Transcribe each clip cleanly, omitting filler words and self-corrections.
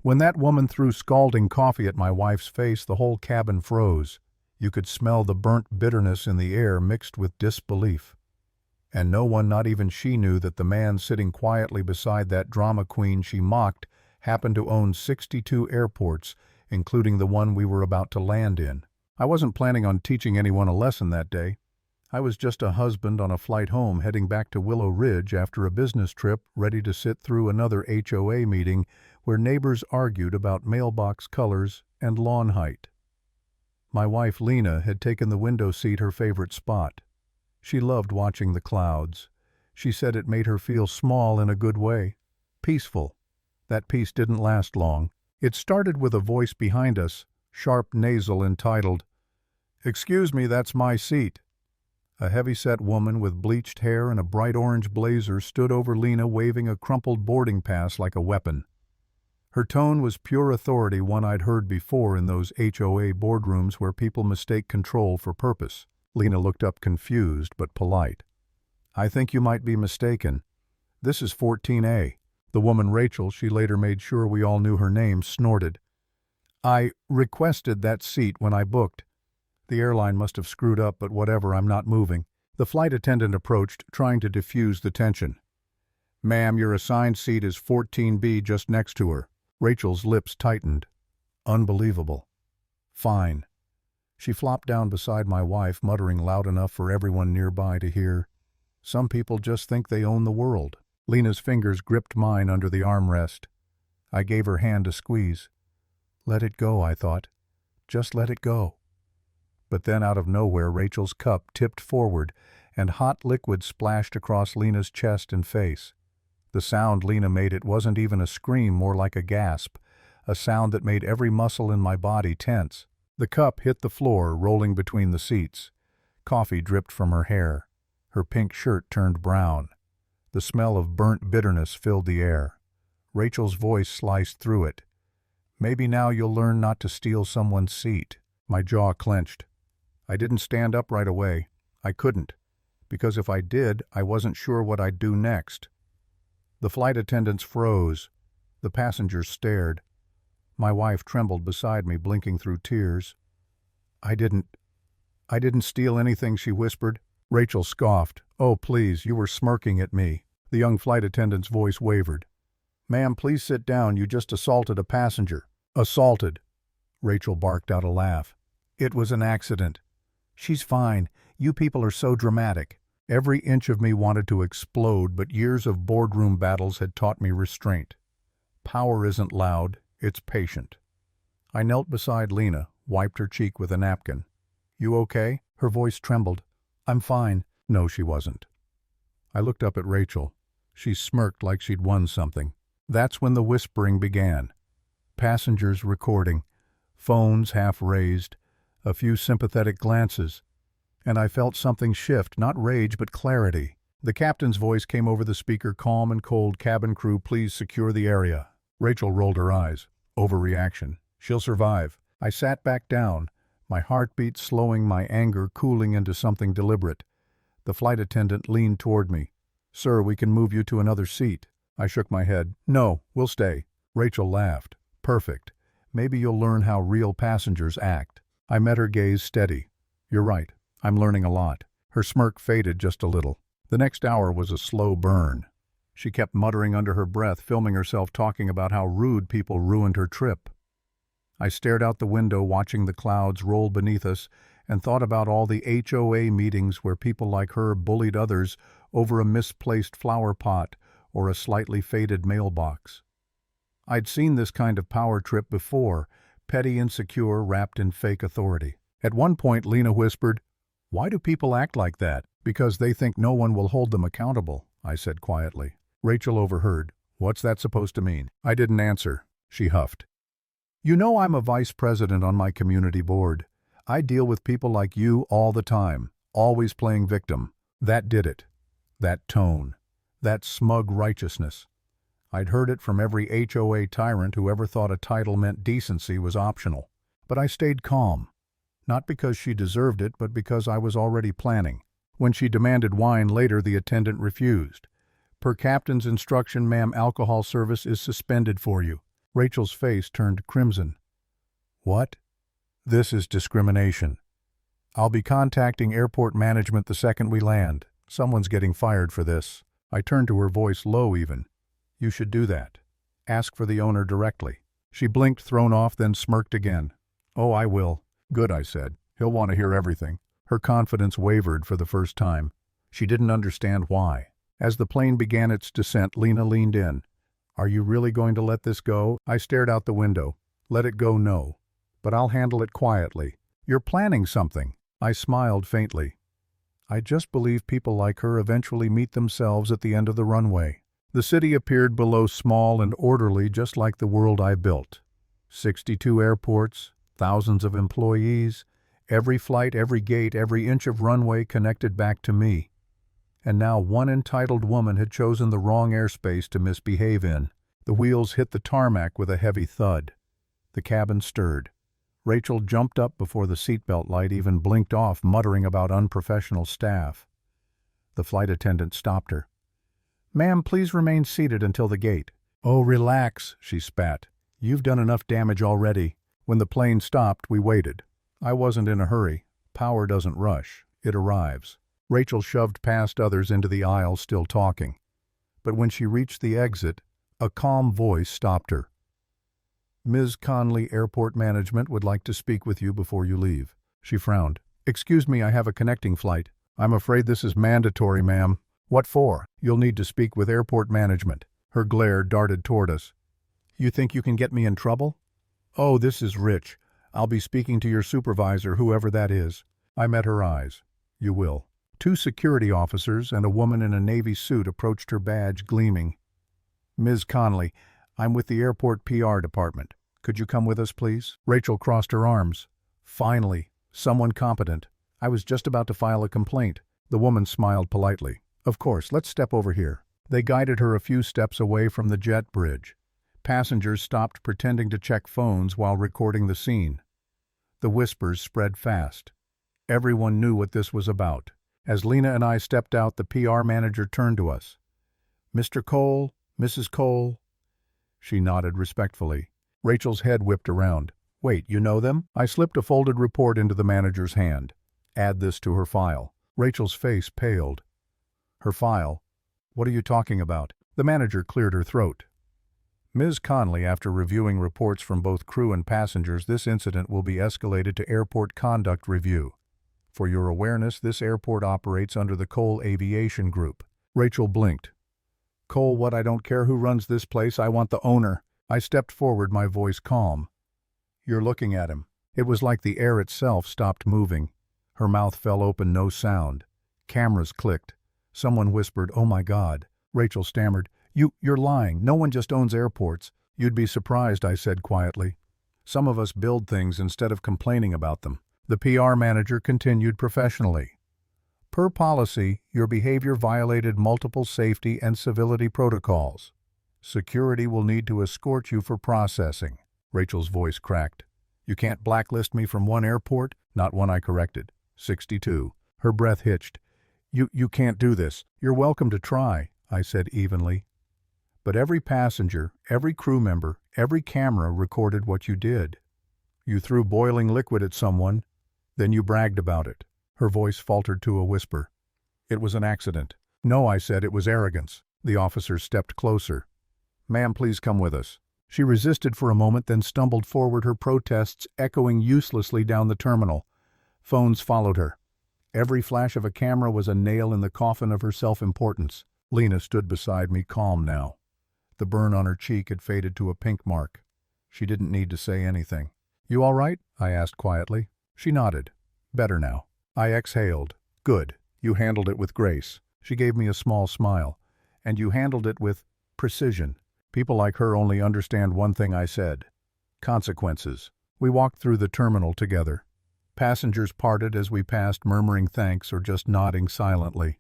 When that woman threw scalding coffee at my wife's face, the whole cabin froze. You could smell the burnt bitterness in the air mixed with disbelief. And no one, not even she, knew that the man sitting quietly beside that drama queen she mocked happened to own 62 airports, including the one we were about to land in. I wasn't planning on teaching anyone a lesson that day. I was just a husband on a flight home heading back to Willow Ridge after a business trip, ready to sit through another HOA meeting where neighbors argued about mailbox colors and lawn height. My wife Lena had taken the window seat, her favorite spot. She loved watching the clouds. She said it made her feel small in a good way. Peaceful. That peace didn't last long. It started with a voice behind us, sharp nasal, entitled, "Excuse me, that's my seat." A heavy-set woman with bleached hair and a bright orange blazer stood over Lena, waving a crumpled boarding pass like a weapon. Her tone was pure authority, one I'd heard before in those HOA boardrooms where people mistake control for purpose. Lena looked up, confused but polite. "I think you might be mistaken. This is 14A. The woman, Rachel, she later made sure we all knew her name, snorted. "I requested that seat when I booked. The airline must have screwed up, but whatever, I'm not moving." The flight attendant approached, trying to diffuse the tension. "Ma'am, your assigned seat is 14B, just next to her." Rachel's lips tightened. Unbelievable. "Fine." She flopped down beside my wife, muttering loud enough for everyone nearby to hear. "Some people just think they own the world." Lena's fingers gripped mine under the armrest. I gave her hand a squeeze. Let it go, I thought. Just let it go. But then out of nowhere, Rachel's cup tipped forward and hot liquid splashed across Lena's chest and face. The sound Lena made, it wasn't even a scream, more like a gasp, a sound that made every muscle in my body tense. The cup hit the floor, rolling between the seats. Coffee dripped from her hair. Her pink shirt turned brown. The smell of burnt bitterness filled the air. Rachel's voice sliced through it. "Maybe now you'll learn not to steal someone's seat." My jaw clenched. I didn't stand up right away. I couldn't, because if I did, I wasn't sure what I'd do next. The flight attendants froze. The passengers stared. My wife trembled beside me, blinking through tears. I didn't steal anything," she whispered. Rachel scoffed. "Oh, please, you were smirking at me." The young flight attendant's voice wavered. "Ma'am, please sit down. You just assaulted a passenger." "Assaulted?" Rachel barked out a laugh. "It was an accident." "She's fine. You people are so dramatic." Every inch of me wanted to explode, but years of boardroom battles had taught me restraint. Power isn't loud, it's patient. I knelt beside Lena, wiped her cheek with a napkin. "You okay?" Her voice trembled. "I'm fine." No, she wasn't. I looked up at Rachel. She smirked like she'd won something. That's when the whispering began. Passengers recording, phones half raised, a few sympathetic glances. And I felt something shift, not rage but clarity. The captain's voice came over the speaker, calm and cold. "Cabin crew, please secure the area." Rachel rolled her eyes. Overreaction. "She'll survive." I sat back down, my heartbeat slowing, my anger cooling into something deliberate. The flight attendant leaned toward me. "Sir, we can move you to another seat." I shook my head. "No, we'll stay." Rachel laughed. "Perfect. Maybe you'll learn how real passengers act." I met her gaze steady. "You're right. I'm learning a lot." Her smirk faded just a little. The next hour was a slow burn. She kept muttering under her breath, filming herself talking about how rude people ruined her trip. I stared out the window, watching the clouds roll beneath us, and thought about all the HOA meetings where people like her bullied others over a misplaced flower pot or a slightly faded mailbox. I'd seen this kind of power trip before, petty, insecure, wrapped in fake authority. At one point, Lena whispered, "Why do people act like that?" "Because they think no one will hold them accountable," I said quietly. Rachel overheard. "What's that supposed to mean?" I didn't answer. She huffed. "You know I'm a vice president on my community board. I deal with people like you all the time, always playing victim." That did it. That tone. That smug righteousness. I'd heard it from every HOA tyrant who ever thought a title meant decency was optional. But I stayed calm. Not because she deserved it, but because I was already planning. When she demanded wine later, the attendant refused. "Per captain's instruction, ma'am, alcohol service is suspended for you." Rachel's face turned crimson. What? This is discrimination. I'll be contacting airport management the second we land. Someone's getting fired for this. I turned to her, voice low even. You should do that. Ask for the owner directly. She blinked, thrown off, then smirked again. Oh, I will. Good, I said. He'll want to hear everything. Her confidence wavered for the first time. She didn't understand why. As the plane began its descent, Lena leaned in. Are you really going to let this go? I stared out the window. Let it go, no. But I'll handle it quietly. You're planning something. I smiled faintly. I just believe people like her eventually meet themselves at the end of the runway. The city appeared below, small and orderly, just like the world I built. 62 airports, thousands of employees, every flight, every gate, every inch of runway connected back to me. And now one entitled woman had chosen the wrong airspace to misbehave in. The wheels hit the tarmac with a heavy thud. The cabin stirred. Rachel jumped up before the seatbelt light even blinked off, muttering about unprofessional staff. The flight attendant stopped her. Ma'am, please remain seated until the gate. Oh, relax, she spat. You've done enough damage already. When the plane stopped, we waited. I wasn't in a hurry. Power doesn't rush. It arrives. Rachel shoved past others into the aisle, still talking. But when she reached the exit, a calm voice stopped her. Ms. Conley, Airport Management would like to speak with you before you leave. She frowned. Excuse me, I have a connecting flight. I'm afraid this is mandatory, ma'am. What for? You'll need to speak with Airport Management. Her glare darted toward us. You think you can get me in trouble? Oh, this is rich. I'll be speaking to your supervisor, whoever that is. I met her eyes. You will. 2 security officers and a woman in a navy suit approached her, badge gleaming. Ms. Conley, I'm with the airport PR department. Could you come with us, please? Rachel crossed her arms. Finally, someone competent. I was just about to file a complaint. The woman smiled politely. Of course, let's step over here. They guided her a few steps away from the jet bridge. Passengers stopped pretending to check phones while recording the scene. The whispers spread fast. Everyone knew what this was about. As Lena and I stepped out, the PR manager turned to us. Mr. Cole, Mrs. Cole. She nodded respectfully. Rachel's head whipped around. Wait, you know them? I slipped a folded report into the manager's hand. Add this to her file. Rachel's face paled. Her file? What are you talking about? The manager cleared her throat. Ms. Conley, after reviewing reports from both crew and passengers, this incident will be escalated to Airport Conduct Review. For your awareness, this airport operates under the Cole Aviation Group. Rachel blinked. Cole, what? I don't care who runs this place. I want the owner. I stepped forward, my voice calm. You're looking at him. It was like the air itself stopped moving. Her mouth fell open, no sound. Cameras clicked. Someone whispered, oh my God. Rachel stammered, You're lying. No one just owns airports. You'd be surprised, I said quietly. Some of us build things instead of complaining about them. The PR manager continued professionally. Per policy, your behavior violated multiple safety and civility protocols. Security will need to escort you for processing. Rachel's voice cracked. You can't blacklist me from one airport? Not one, I corrected. 62. Her breath hitched. You can't do this. You're welcome to try, I said evenly. But every passenger, every crew member, every camera recorded what you did. You threw boiling liquid at someone, then you bragged about it. Her voice faltered to a whisper. It was an accident. No, I said, it was arrogance. The officer stepped closer. Ma'am, please come with us. She resisted for a moment, then stumbled forward, her protests echoing uselessly down the terminal. Phones followed her. Every flash of a camera was a nail in the coffin of her self-importance. Lena stood beside me, calm now. The burn on her cheek had faded to a pink mark. She didn't need to say anything. You all right? I asked quietly. She nodded. Better now. I exhaled. Good. You handled it with grace. She gave me a small smile. And you handled it with precision. People like her only understand one thing, I said. Consequences. We walked through the terminal together. Passengers parted as we passed, murmuring thanks or just nodding silently.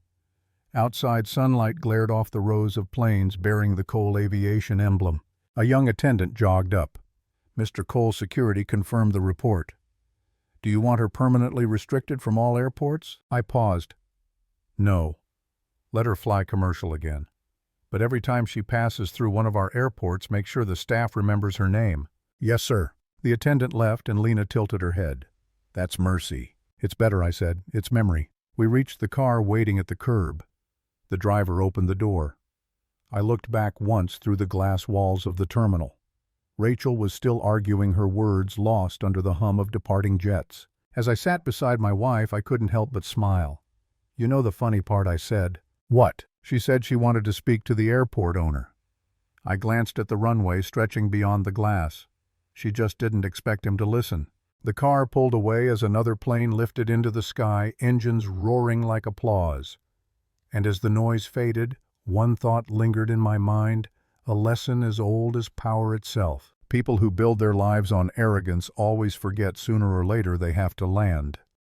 Outside, sunlight glared off the rows of planes bearing the Cole Aviation emblem. A young attendant jogged up. Mr. Cole Security confirmed the report. Do you want her permanently restricted from all airports? I paused. No. Let her fly commercial again. but every time she passes through one of our airports, make sure the staff remembers her name." "Yes, sir." The attendant left and Lena tilted her head. "That's mercy." "It's better," I said. "It's memory." We reached the car waiting at the curb. The driver opened the door. I looked back once through the glass walls of the terminal. Rachel was still arguing her words, lost under the hum of departing jets. As I sat beside my wife, I couldn't help but smile. "You know the funny part," I said. "What?" She said she wanted to speak to the airport owner. I glanced at the runway stretching beyond the glass. She just didn't expect him to listen. The car pulled away as another plane lifted into the sky, engines roaring like applause. And as the noise faded, one thought lingered in my mind, a lesson as old as power itself. People who build their lives on arrogance always forget sooner or later they have to land.